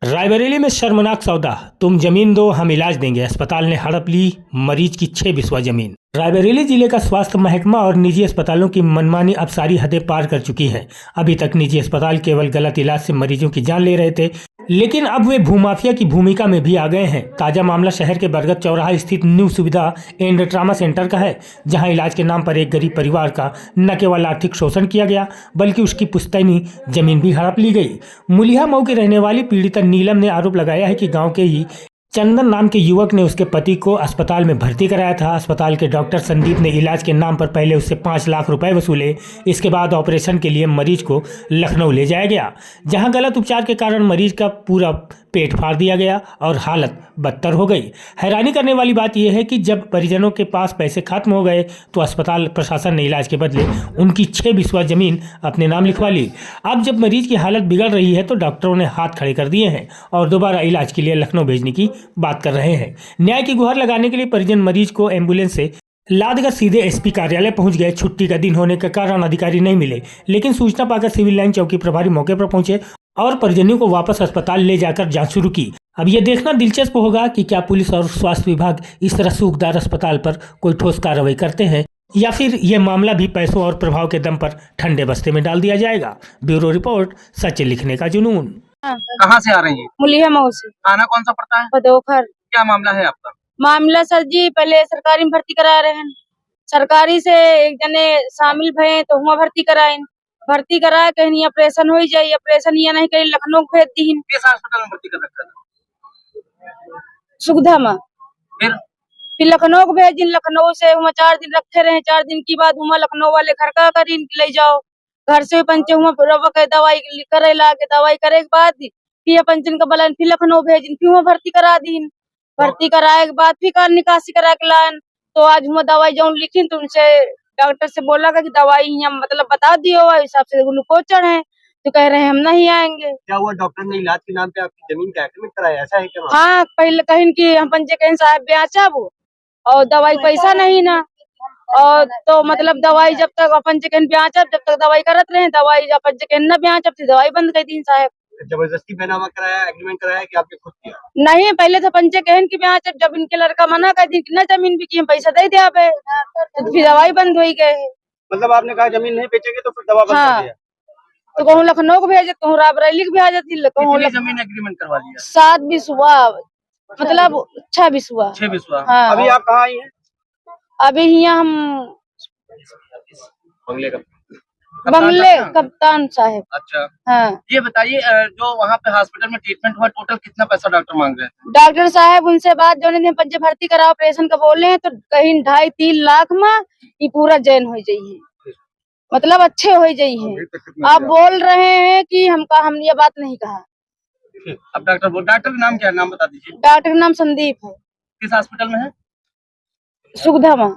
रायबरेली में शर्मनाक सौदा, तुम जमीन दो हम इलाज देंगे। अस्पताल ने हड़प ली मरीज की 6 बिस्वा जमीन। रायबरेली जिले का स्वास्थ्य महकमा और निजी अस्पतालों की मनमानी अब सारी हदें पार कर चुकी है। अभी तक निजी अस्पताल केवल गलत इलाज से मरीजों की जान ले रहे थे, लेकिन अब वे भूमाफिया की भूमिका में भी आ गए हैं। ताजा मामला शहर के बरगद चौराहा स्थित न्यू सुविधा एंड ट्रामा सेंटर का है, जहां इलाज के नाम पर एक गरीब परिवार का न केवल आर्थिक शोषण किया गया, बल्कि उसकी पुश्तैनी जमीन भी हड़प ली गई। मुलिया मऊ की रहने वाली पीड़िता नीलम ने आरोप लगाया है कि गांव के ही चंदन नाम के युवक ने उसके पति को अस्पताल में भर्ती कराया था। अस्पताल के डॉक्टर संदीप ने इलाज के नाम पर पहले उससे 5 लाख रुपए वसूले। इसके बाद ऑपरेशन के लिए मरीज को लखनऊ ले जाया गया, जहां गलत उपचार के कारण मरीज का पूरा पेट फाड़ दिया गया और हालत बदतर हो गई। हैरानी करने वाली बात यह है कि जब परिजनों के पास पैसे खत्म हो गए तो अस्पताल प्रशासन ने इलाज के बदले उनकी 6 बिस्वा जमीन अपने नाम लिखवा ली। अब जब मरीज की हालत बिगड़ रही है तो डॉक्टरों ने हाथ खड़े कर दिए हैं और दोबारा इलाज के लिए लखनऊ भेजने की बात कर रहे हैं। न्याय की गुहार लगाने के लिए परिजन मरीज को एम्बुलेंस से लादकर सीधे एसपी कार्यालय पहुंच गए। छुट्टी का दिन होने के कारण अधिकारी नहीं मिले, लेकिन सूचना पाकर सिविल लाइन चौकी प्रभारी मौके पर पहुंचे और परिजनों को वापस अस्पताल ले जाकर जांच शुरू की। अब यह देखना दिलचस्प होगा कि क्या पुलिस और स्वास्थ्य विभाग इस तरह सूखदार अस्पताल पर कोई ठोस कार्रवाई करते हैं या फिर यह मामला भी पैसों और प्रभाव के दम पर ठंडे बस्ते में डाल दिया जाएगा। ब्यूरो रिपोर्ट, सच लिखने का जुनून। कहाँ से आ रही हैं? मुलिया मऊ से। थाना कौन सा पड़ता है? भदोखर। क्या मामला है आपका? मामला सर जी, पहले सरकारी में भर्ती करा रहे हैं। सरकारी से एक जने शामिल भये तो हुआ भर्ती कराए। भर्ती कराए कहीं ऑपरेशन हो जाये, ऑपरेशन या नहीं कहीं लखनऊ भेज दी। किस अस्पताल में भर्ती कर रखा था? सुविधा में। फिर लखनऊ को भेज दिन। लखनऊ से वहाँ 4 दिन रखे रहे। 4 दिन की बाद वहाँ लखनऊ वाले घर का करी ले जाओ। घर से पंचे हुआ के दवाई करे ला के दवाई करे के बाद फिर पंचन का बलन फिर लखनऊ भेजिन, फिर वहाँ भर्ती करा दीन। भर्ती कराए के बाद फिर कर निकासी करा के लान। तो आज वहाँ दवाई जो लिखी तुमसे डॉक्टर से बोला कि दवाई यहाँ मतलब बता दियो, हिसाब से ग्लूकोज चढ़े। तो कह रहे हैं हम नहीं आएंगे। क्या हुआ? डॉक्टर ने इलाज के नाम पे आपकी जमीन का एग्रीमेंट कराया, ऐसा है क्या? हाँ, पहले कहीं की हम पंचे कहीं साहब बेचा वो और दवाई पैसा नहीं ना, और तो मतलब दवाई जब तक अपन जगह ब्याह जब तक दवाई करत रहे, दवाई अपन जगह न ब्याह जब दवाई बंद कर दी साहब। जबरदस्ती बैनामा कराया, एग्रीमेंट कराया कि आपने खुद किया? नहीं, पहले तो पंचे कहन की ब्याह जब इनके लड़का मना कर दी न जमीन बिकी, हम पैसा दे दिया पे, तो फिर दवाई बंद हो गए। मतलब आपने कहा जमीन नहीं बेचेंगे तो फिर दवा बंद कर दिया? तो कहूँ लखनऊ को भेजे, कहूँ रायबरेली को भेजे थी। जमीन एग्रीमेंट करवा लिया? 7 बिस्वा, मतलब 6 बिस्वा। 6 बिस्वा। हाँ। अभी आप कहाँ आई हैं? अभी यहाँ हम बंगले कप्तान साहब। अच्छा, हाँ। ये बताइए, जो वहाँ पे हॉस्पिटल में ट्रीटमेंट हुआ टोटल कितना पैसा डॉक्टर मांग रहे हैं? डॉक्टर साहब उनसे बात जो ने पंचे भर्ती करा ऑपरेशन का बोले हैं तो कहीं 2.5-3 लाख में ये पूरा जैन हो जाइए, मतलब अच्छे हो जाइए। आप बोल रहे हैं कि हमने ये बात नहीं कहा। अब डॉक्टर का नाम क्या है? नाम बता दीजिए। डॉक्टर का नाम संदीप है। किस हॉस्पिटल में है? सुविधा में।